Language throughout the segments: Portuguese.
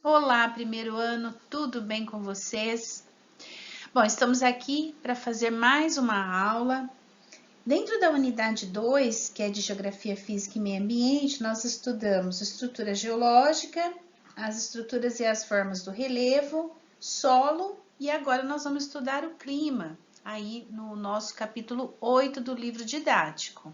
Olá, primeiro ano, tudo bem com vocês? Bom, estamos aqui para fazer mais uma aula. Dentro da unidade 2, que é de Geografia Física e Meio Ambiente, nós estudamos estrutura geológica, as estruturas e as formas do relevo, solo e agora nós vamos estudar o clima, aí no nosso capítulo 8 do livro didático.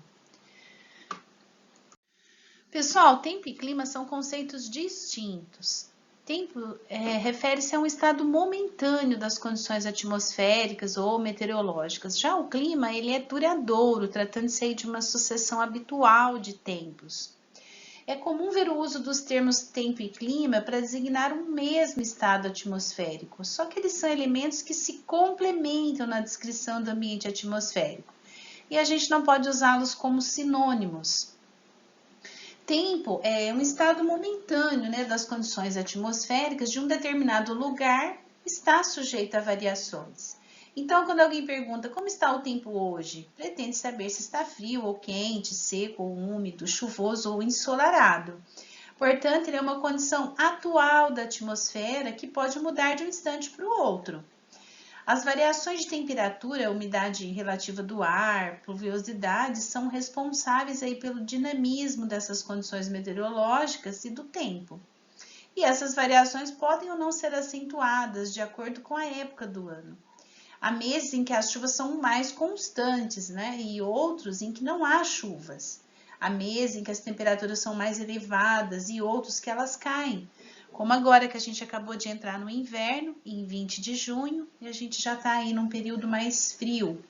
Pessoal, tempo e clima são conceitos distintos. Tempo refere-se a um estado momentâneo das condições atmosféricas ou meteorológicas. Já o clima, ele é duradouro, tratando-se de uma sucessão habitual de tempos. É comum ver o uso dos termos tempo e clima para designar um mesmo estado atmosférico, só que eles são elementos que se complementam na descrição do ambiente atmosférico, e a gente não pode usá-los como sinônimos. Tempo é um estado momentâneo, né, das condições atmosféricas de um determinado lugar, está sujeito a variações. Então, quando alguém pergunta como está o tempo hoje, pretende saber se está frio ou quente, seco ou úmido, chuvoso ou ensolarado. Portanto, ele é uma condição atual da atmosfera que pode mudar de um instante para o outro. As variações de temperatura, umidade relativa do ar, pluviosidade são responsáveis aí pelo dinamismo dessas condições meteorológicas e do tempo. E essas variações podem ou não ser acentuadas de acordo com a época do ano. Há meses em que as chuvas são mais constantes, né? E outros em que não há chuvas. Há meses em que as temperaturas são mais elevadas e outros que elas caem. Como agora que a gente acabou de entrar no inverno, em 20 de junho, e a gente já está aí num período mais frio.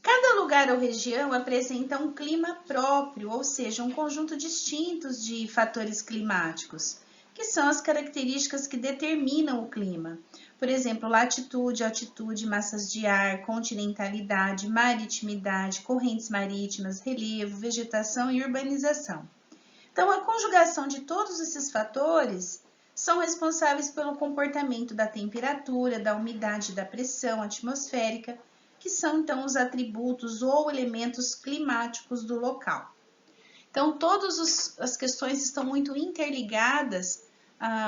Cada lugar ou região apresenta um clima próprio, ou seja, um conjunto distinto de fatores climáticos, que são as características que determinam o clima. Por exemplo, latitude, altitude, massas de ar, continentalidade, maritimidade, correntes marítimas, relevo, vegetação e urbanização. Então, a conjugação de todos esses fatores são responsáveis pelo comportamento da temperatura, da umidade e da pressão atmosférica, que são então os atributos ou elementos climáticos do local. Então, todas as questões estão muito interligadas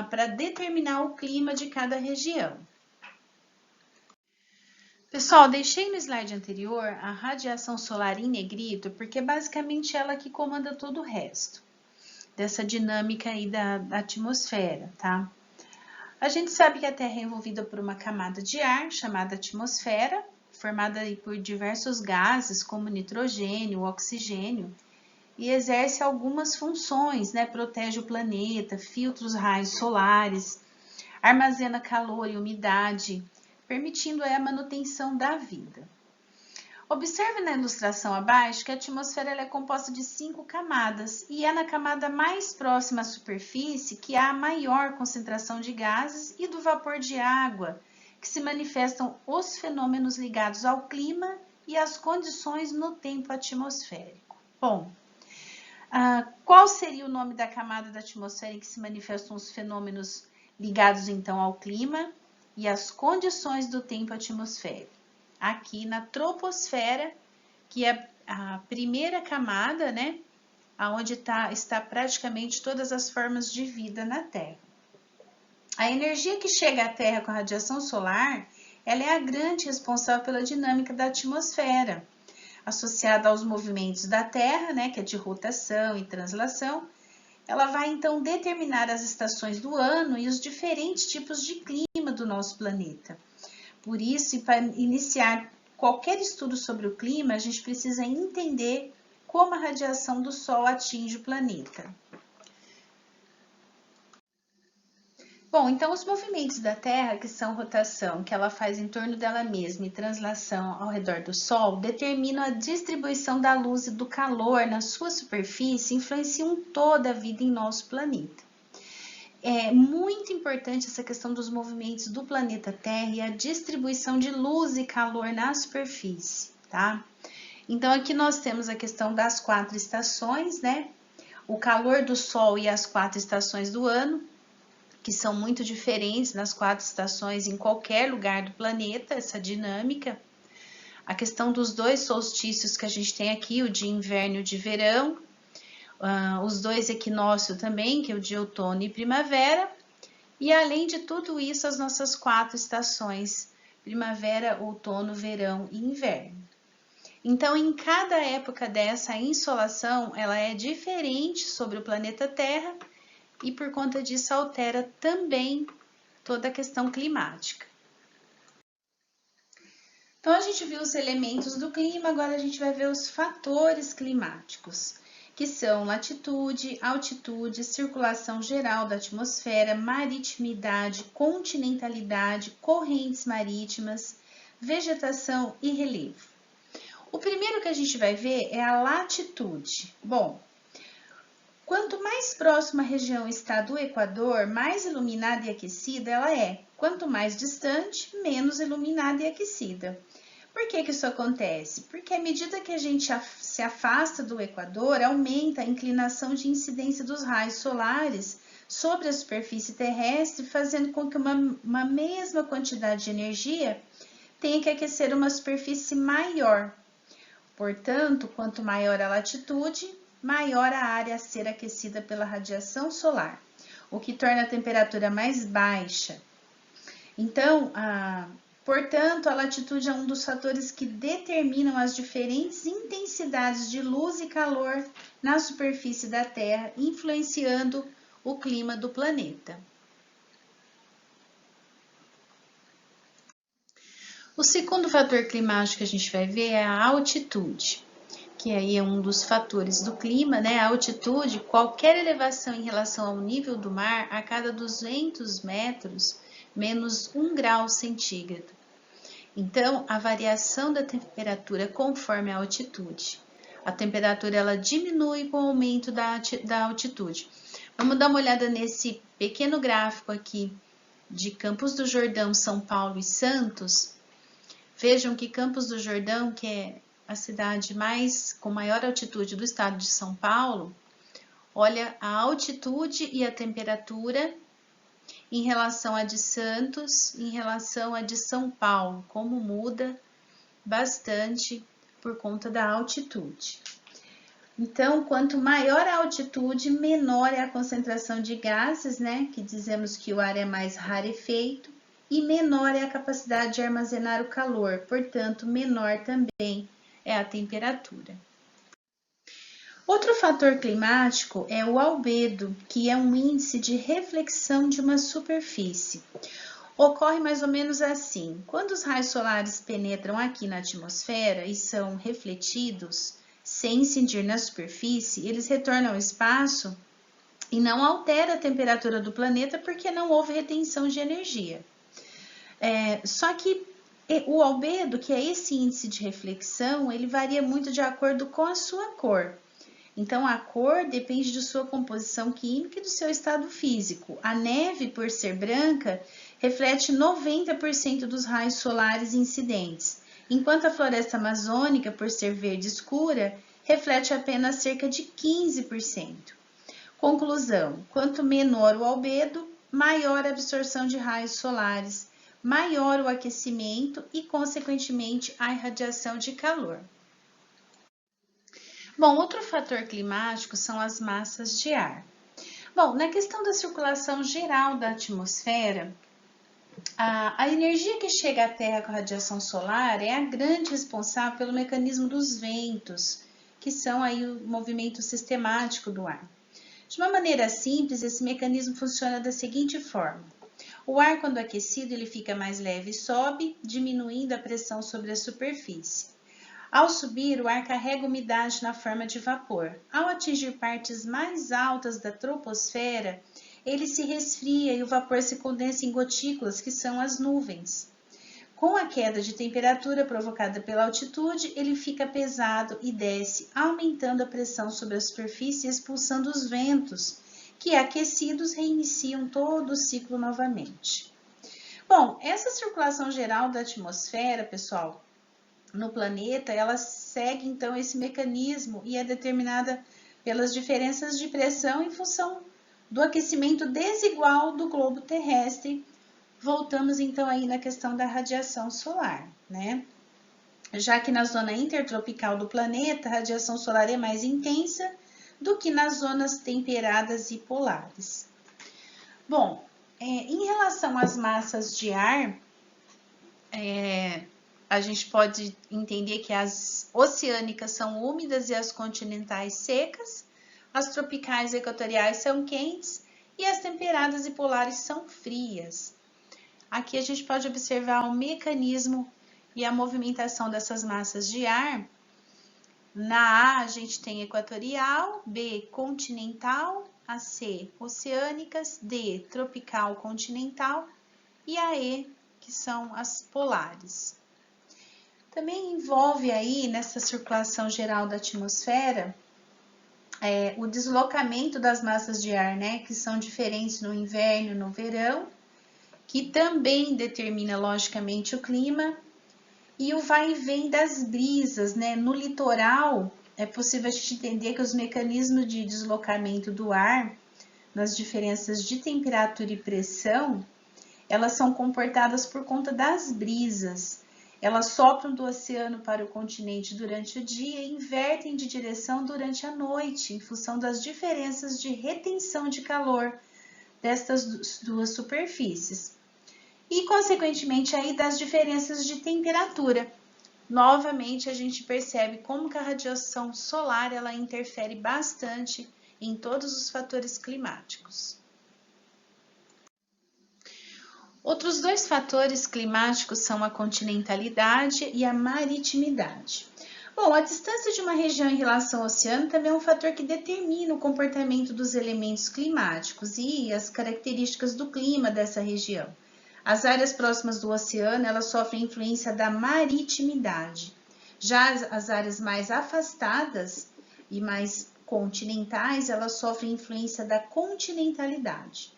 para determinar o clima de cada região. Pessoal, deixei no slide anterior a radiação solar em negrito, porque é basicamente ela que comanda todo o resto dessa dinâmica aí da atmosfera, tá? A gente sabe que a Terra é envolvida por uma camada de ar chamada atmosfera, formada aí por diversos gases como nitrogênio, oxigênio, e exerce algumas funções, né? Protege o planeta, filtra os raios solares, armazena calor e umidade, permitindo a manutenção da vida. Observe na ilustração abaixo que a atmosfera é composta de 5 camadas e é na camada mais próxima à superfície que há a maior concentração de gases e do vapor de água, que se manifestam os fenômenos ligados ao clima e às condições no tempo atmosférico. Bom, qual seria o nome da camada da atmosfera em que se manifestam os fenômenos ligados então ao clima e às condições do tempo atmosférico? Aqui na troposfera, que é a primeira camada, né, onde está praticamente todas as formas de vida na Terra. A energia que chega à Terra com a radiação solar, ela é a grande responsável pela dinâmica da atmosfera, associada aos movimentos da Terra, né, que é de rotação e translação. Ela vai então determinar as estações do ano e os diferentes tipos de clima do nosso planeta. Por isso, e para iniciar qualquer estudo sobre o clima, a gente precisa entender como a radiação do Sol atinge o planeta. Bom, então os movimentos da Terra, que são rotação, que ela faz em torno dela mesma e translação ao redor do Sol, determinam a distribuição da luz e do calor na sua superfície e influenciam toda a vida em nosso planeta. É muito importante essa questão dos movimentos do planeta Terra e a distribuição de luz e calor na superfície, tá? Então, aqui nós temos a questão das 4 estações, né? O calor do Sol e as 4 estações do ano, que são muito diferentes nas 4 estações em qualquer lugar do planeta, essa dinâmica. A questão dos 2 solstícios que a gente tem aqui, o de inverno e o de verão. os 2 equinócios também, que é o de outono e primavera, e além de tudo isso, as nossas 4 estações, primavera, outono, verão e inverno. Então, em cada época dessa, a insolação ela é diferente sobre o planeta Terra e por conta disso altera também toda a questão climática. Então, a gente viu os elementos do clima, agora a gente vai ver os fatores climáticos, que são latitude, altitude, circulação geral da atmosfera, maritimidade, continentalidade, correntes marítimas, vegetação e relevo. O primeiro que a gente vai ver é a latitude. Bom, quanto mais próxima a região está do Equador, mais iluminada e aquecida ela é. Quanto mais distante, menos iluminada e aquecida. Por que isso acontece? Porque à medida que a gente se afasta do Equador, aumenta a inclinação de incidência dos raios solares sobre a superfície terrestre, fazendo com que uma mesma quantidade de energia tenha que aquecer uma superfície maior. Portanto, quanto maior a latitude, maior a área a ser aquecida pela radiação solar, o que torna a temperatura mais baixa. Então, portanto, a latitude é um dos fatores que determinam as diferentes intensidades de luz e calor na superfície da Terra, influenciando o clima do planeta. O segundo fator climático que a gente vai ver é a altitude, que aí é um dos fatores do clima, né? A altitude, qualquer elevação em relação ao nível do mar, a cada 200 metros, menos 1 grau centígrado. Então, a variação da temperatura conforme a altitude. A temperatura ela diminui com o aumento da altitude. Vamos dar uma olhada nesse pequeno gráfico aqui de Campos do Jordão, São Paulo e Santos. Vejam que Campos do Jordão, que é a cidade com maior altitude do estado de São Paulo, olha a altitude e a temperatura em relação a de Santos, em relação a de São Paulo, como muda bastante por conta da altitude. Então, quanto maior a altitude, menor é a concentração de gases, né? Que dizemos que o ar é mais rarefeito, e menor é a capacidade de armazenar o calor, portanto, menor também é a temperatura. Outro fator climático é o albedo, que é um índice de reflexão de uma superfície. Ocorre mais ou menos assim: quando os raios solares penetram aqui na atmosfera e são refletidos sem incidir na superfície, eles retornam ao espaço e não altera a temperatura do planeta porque não houve retenção de energia. Só que o albedo, que é esse índice de reflexão, ele varia muito de acordo com a sua cor. Então, a cor depende de sua composição química e do seu estado físico. A neve, por ser branca, reflete 90% dos raios solares incidentes, enquanto a floresta amazônica, por ser verde escura, reflete apenas cerca de 15%. Conclusão: quanto menor o albedo, maior a absorção de raios solares, maior o aquecimento e, consequentemente, a irradiação de calor. Bom, outro fator climático são as massas de ar. Bom, na questão da circulação geral da atmosfera, a energia que chega à Terra com a radiação solar é a grande responsável pelo mecanismo dos ventos, que são aí o movimento sistemático do ar. De uma maneira simples, esse mecanismo funciona da seguinte forma: o ar, quando aquecido, ele fica mais leve e sobe, diminuindo a pressão sobre a superfície. Ao subir, o ar carrega umidade na forma de vapor. Ao atingir partes mais altas da troposfera, ele se resfria e o vapor se condensa em gotículas, que são as nuvens. Com a queda de temperatura provocada pela altitude, ele fica pesado e desce, aumentando a pressão sobre a superfície e expulsando os ventos, que aquecidos reiniciam todo o ciclo novamente. Bom, essa circulação geral da atmosfera, pessoal, no planeta, ela segue então esse mecanismo e é determinada pelas diferenças de pressão em função do aquecimento desigual do globo terrestre. Voltamos então aí na questão da radiação solar, né? Já que na zona intertropical do planeta, a radiação solar é mais intensa do que nas zonas temperadas e polares. Bom, em relação às massas de ar, a gente pode entender que as oceânicas são úmidas e as continentais secas, as tropicais e equatoriais são quentes e as temperadas e polares são frias. Aqui a gente pode observar o mecanismo e a movimentação dessas massas de ar. Na A, a gente tem equatorial, B, continental, a C, oceânicas, D, tropical, continental e a E, que são as polares. Também envolve aí, nessa circulação geral da atmosfera, o deslocamento das massas de ar, né, que são diferentes no inverno e no verão, que também determina, logicamente, o clima, e o vai e vem das brisas, né? No litoral, é possível a gente entender que os mecanismos de deslocamento do ar, nas diferenças de temperatura e pressão, elas são comportadas por conta das brisas. Elas sopram do oceano para o continente durante o dia e invertem de direção durante a noite, em função das diferenças de retenção de calor destas duas superfícies. E, consequentemente, aí das diferenças de temperatura. Novamente, a gente percebe como que a radiação solar ela interfere bastante em todos os fatores climáticos. Outros dois fatores climáticos são a continentalidade e a maritimidade. Bom, a distância de uma região em relação ao oceano também é um fator que determina o comportamento dos elementos climáticos e as características do clima dessa região. As áreas próximas do oceano, elas sofrem influência da maritimidade. Já as áreas mais afastadas e mais continentais, elas sofrem influência da continentalidade.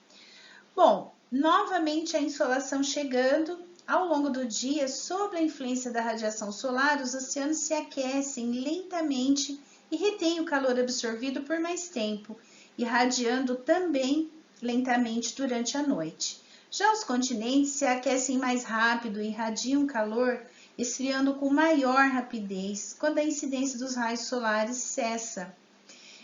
Bom, novamente a insolação chegando, ao longo do dia, sob a influência da radiação solar, os oceanos se aquecem lentamente e retêm o calor absorvido por mais tempo, irradiando também lentamente durante a noite. Já os continentes se aquecem mais rápido e irradiam calor, esfriando com maior rapidez quando a incidência dos raios solares cessa.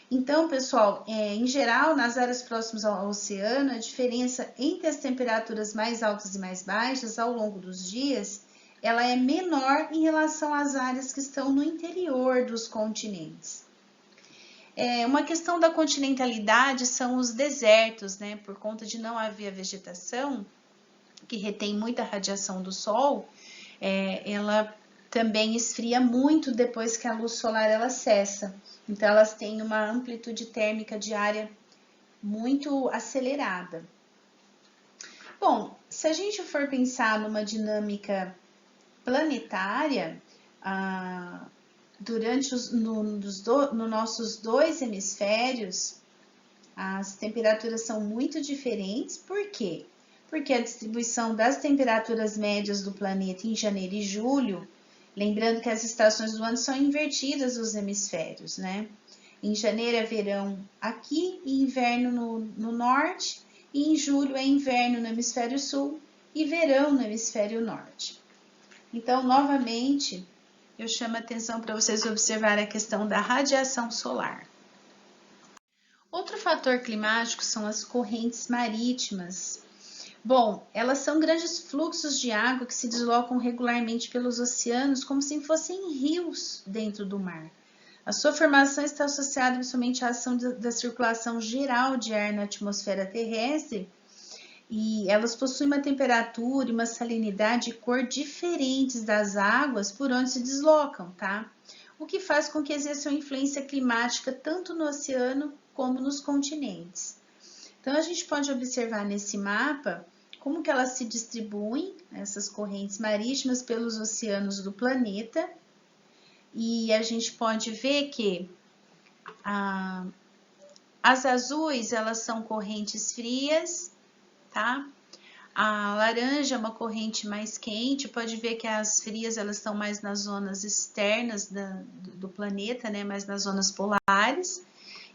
Então, pessoal, em geral, nas áreas próximas ao oceano, a diferença entre as temperaturas mais altas e mais baixas ao longo dos dias, ela é menor em relação às áreas que estão no interior dos continentes. Uma questão da continentalidade são os desertos, né? Por conta de não haver vegetação, que retém muita radiação do sol, ela também esfria muito depois que a luz solar ela cessa. Então, elas têm uma amplitude térmica diária muito acelerada. Bom, se a gente for pensar numa dinâmica planetária, nos nossos dois hemisférios, as temperaturas são muito diferentes. Por quê? Porque a distribuição das temperaturas médias do planeta em janeiro e julho, lembrando que as estações do ano são invertidas nos hemisférios, né? Em janeiro é verão aqui e inverno no norte, e em julho é inverno no hemisfério sul e verão no hemisfério norte. Então, novamente, eu chamo a atenção para vocês observarem a questão da radiação solar. Outro fator climático são as correntes marítimas. Bom, elas são grandes fluxos de água que se deslocam regularmente pelos oceanos como se fossem rios dentro do mar. A sua formação está associada principalmente à ação da circulação geral de ar na atmosfera terrestre, e elas possuem uma temperatura e uma salinidade e cor diferentes das águas por onde se deslocam, tá? O que faz com que exerçam influência climática tanto no oceano como nos continentes. Então, a gente pode observar nesse mapa como que elas se distribuem, essas correntes marítimas, pelos oceanos do planeta. E a gente pode ver que as azuis, elas são correntes frias, tá? A laranja é uma corrente mais quente, pode ver que as frias, elas estão mais nas zonas externas do planeta, né? Mais nas zonas polares.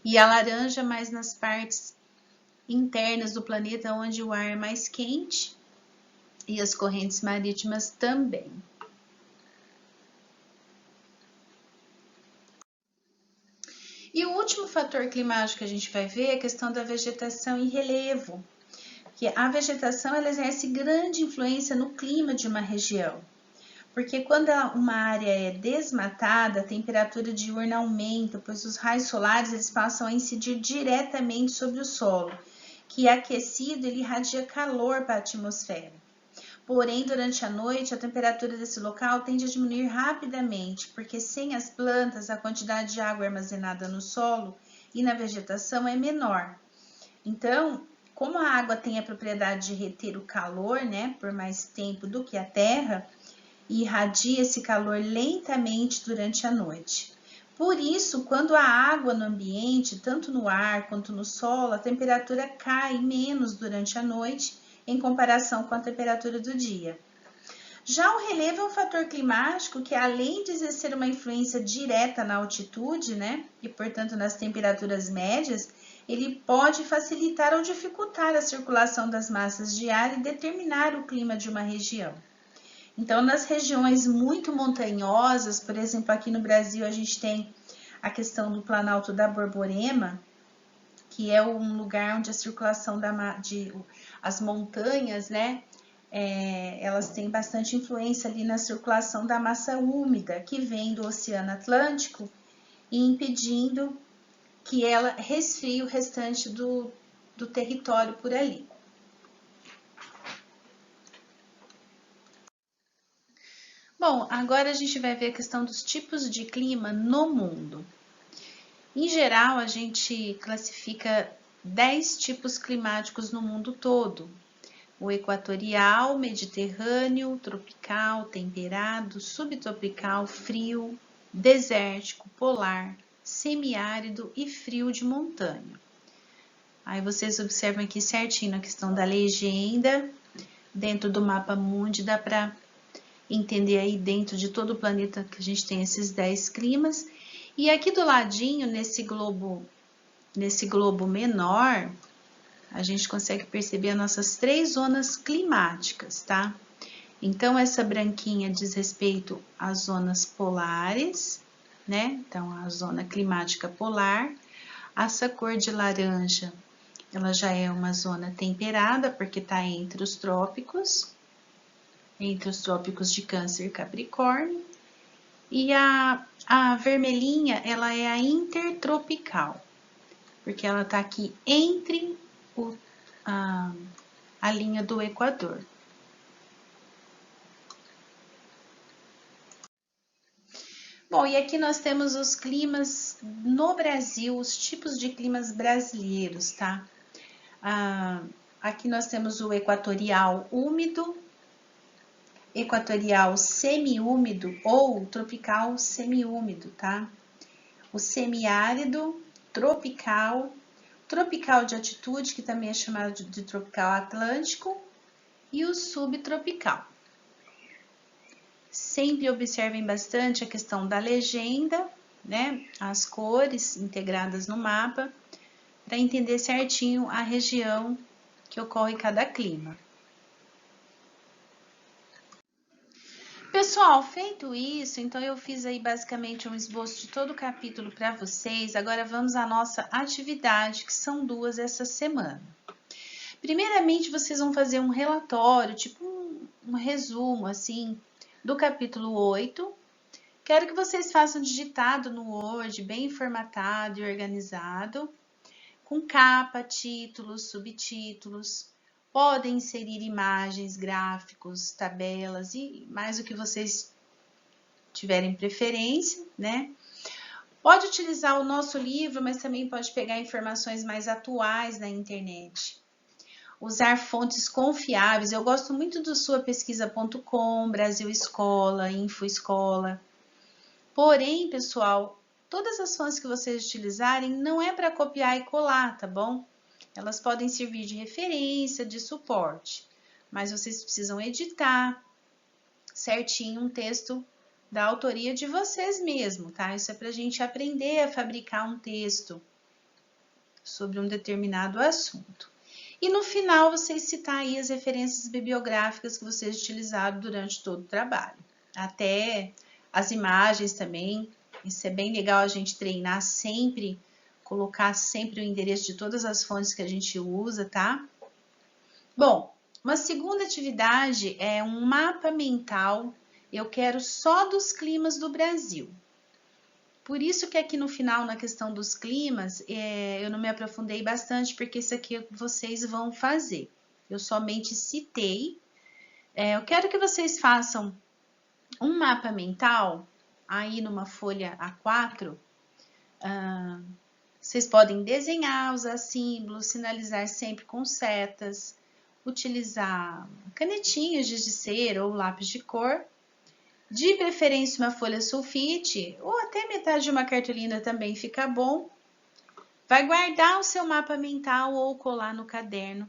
E a laranja mais nas partes internas do planeta, onde o ar é mais quente, e as correntes marítimas também. E o último fator climático que a gente vai ver é a questão da vegetação e relevo, que a vegetação ela exerce grande influência no clima de uma região, porque quando uma área é desmatada, a temperatura diurna aumenta, pois os raios solares eles passam a incidir diretamente sobre o solo, que aquecido ele irradia calor para a atmosfera. Porém, durante a noite, a temperatura desse local tende a diminuir rapidamente, porque sem as plantas, a quantidade de água armazenada no solo e na vegetação é menor. Então, como a água tem a propriedade de reter o calor, né, por mais tempo do que a terra, irradia esse calor lentamente durante a noite. Por isso, quando há água no ambiente, tanto no ar quanto no solo, a temperatura cai menos durante a noite em comparação com a temperatura do dia. Já o relevo é um fator climático que, além de exercer uma influência direta na altitude, né, e portanto nas temperaturas médias, ele pode facilitar ou dificultar a circulação das massas de ar e determinar o clima de uma região. Então, nas regiões muito montanhosas, por exemplo, aqui no Brasil a gente tem a questão do Planalto da Borborema, que é um lugar onde a circulação as montanhas, né, elas têm bastante influência ali na circulação da massa úmida que vem do Oceano Atlântico e impedindo que ela resfrie o restante do território por ali. Bom, agora a gente vai ver a questão dos tipos de clima no mundo. Em geral, a gente classifica 10 tipos climáticos no mundo todo. O equatorial, mediterrâneo, tropical, temperado, subtropical, frio, desértico, polar, semiárido e frio de montanha. Aí vocês observam aqui certinho a questão da legenda, dentro do mapa mundi dá para entender aí dentro de todo o planeta que a gente tem esses 10 climas. E aqui do ladinho, nesse globo menor, a gente consegue perceber as nossas 3 zonas climáticas, tá? Então, essa branquinha diz respeito às zonas polares, né? Então, a zona climática polar. Essa cor de laranja, ela já é uma zona temperada, porque está entre os trópicos de Câncer e Capricórnio. E a vermelhinha, ela é a intertropical, porque ela está aqui entre a linha do Equador. Bom, e aqui nós temos os climas no Brasil, os tipos de climas brasileiros, tá? Aqui nós temos o equatorial úmido, equatorial semiúmido ou tropical semiúmido, tá? O semiárido, tropical, tropical de altitude, que também é chamado de tropical atlântico, e o subtropical. Sempre observem bastante a questão da legenda, né? As cores integradas no mapa, para entender certinho a região que ocorre cada clima. Pessoal, feito isso, então eu fiz aí basicamente um esboço de todo o capítulo para vocês. Agora vamos à nossa atividade, que são 2 essa semana. Primeiramente, vocês vão fazer um relatório, tipo um resumo, assim, do capítulo 8. Quero que vocês façam digitado no Word, bem formatado e organizado, com capa, títulos, subtítulos. Podem inserir imagens, gráficos, tabelas e mais o que vocês tiverem preferência, né? Pode utilizar o nosso livro, mas também pode pegar informações mais atuais na internet. Usar fontes confiáveis. Eu gosto muito do suapesquisa.com, Brasil Escola, Info Escola. Porém, pessoal, todas as fontes que vocês utilizarem não é para copiar e colar, tá bom? Elas podem servir de referência, de suporte, mas vocês precisam editar certinho um texto da autoria de vocês mesmos, tá? Isso é para a gente aprender a fabricar um texto sobre um determinado assunto. E no final, vocês citar aí as referências bibliográficas que vocês utilizaram durante todo o trabalho. Até as imagens também. Isso é bem legal a gente treinar sempre colocar sempre o endereço de todas as fontes que a gente usa, tá? Bom, uma segunda atividade é um mapa mental. Eu quero só dos climas do Brasil. Por isso que aqui no final, na questão dos climas, eu não me aprofundei bastante, porque isso aqui vocês vão fazer. Eu somente citei. Eu quero que vocês façam um mapa mental, aí numa folha A4. Vocês podem desenhar, usar símbolos, sinalizar sempre com setas, utilizar canetinhas de cera ou lápis de cor. De preferência uma folha sulfite ou até metade de uma cartolina também fica bom. Vai guardar o seu mapa mental ou colar no caderno,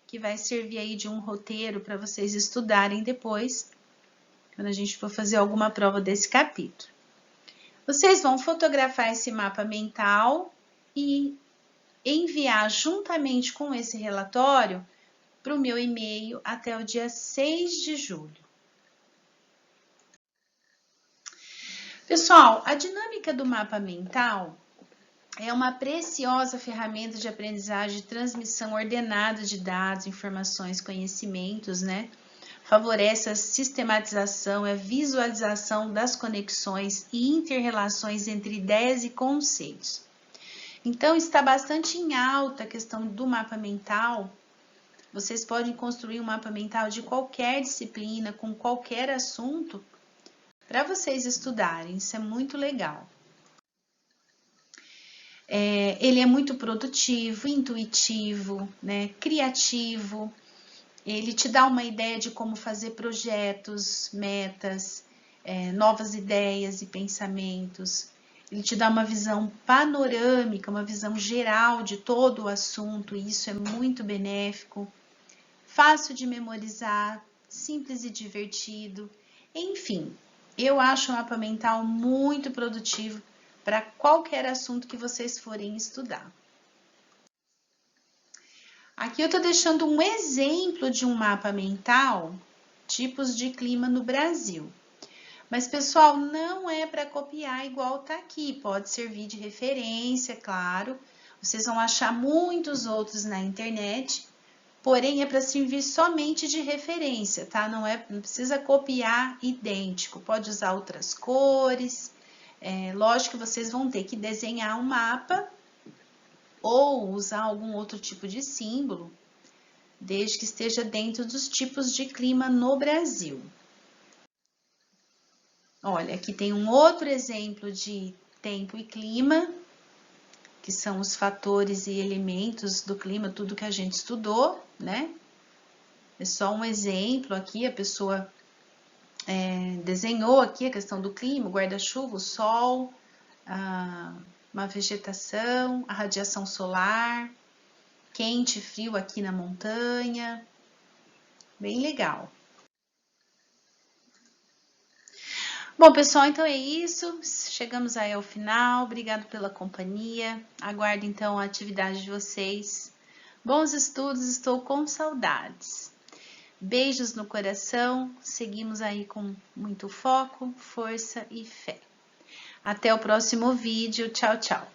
que vai servir aí de um roteiro para vocês estudarem depois, quando a gente for fazer alguma prova desse capítulo. Vocês vão fotografar esse mapa mental e enviar juntamente com esse relatório para o meu e-mail até o dia 6 de julho. Pessoal, a dinâmica do mapa mental é uma preciosa ferramenta de aprendizagem e transmissão ordenada de dados, informações, conhecimentos, né? Favorece a sistematização e a visualização das conexões e interrelações entre ideias e conceitos. Então, está bastante em alta a questão do mapa mental. Vocês podem construir um mapa mental de qualquer disciplina, com qualquer assunto, para vocês estudarem. Isso é muito legal. Ele é muito produtivo, intuitivo, né? Criativo. Ele te dá uma ideia de como fazer projetos, metas, novas ideias e pensamentos. Ele te dá uma visão panorâmica, uma visão geral de todo o assunto, e isso é muito benéfico. Fácil de memorizar, simples e divertido. Enfim, eu acho o mapa mental muito produtivo para qualquer assunto que vocês forem estudar. Aqui eu estou deixando um exemplo de um mapa mental, tipos de clima no Brasil. Mas, pessoal, não é para copiar igual tá aqui, pode servir de referência, claro. Vocês vão achar muitos outros na internet, porém é para servir somente de referência, tá? Não precisa copiar idêntico, pode usar outras cores. Lógico que vocês vão ter que desenhar um mapa ou usar algum outro tipo de símbolo, desde que esteja dentro dos tipos de clima no Brasil. Olha, aqui tem um outro exemplo de tempo e clima, que são os fatores e elementos do clima, tudo que a gente estudou, né? É só um exemplo aqui, a pessoa desenhou aqui a questão do clima, o guarda-chuva, o sol, uma vegetação, a radiação solar, quente e frio aqui na montanha, bem legal. Bom, pessoal, então é isso, chegamos aí ao final, obrigado pela companhia, aguardo então a atividade de vocês. Bons estudos, estou com saudades. Beijos no coração, seguimos aí com muito foco, força e fé. Até o próximo vídeo, tchau, tchau.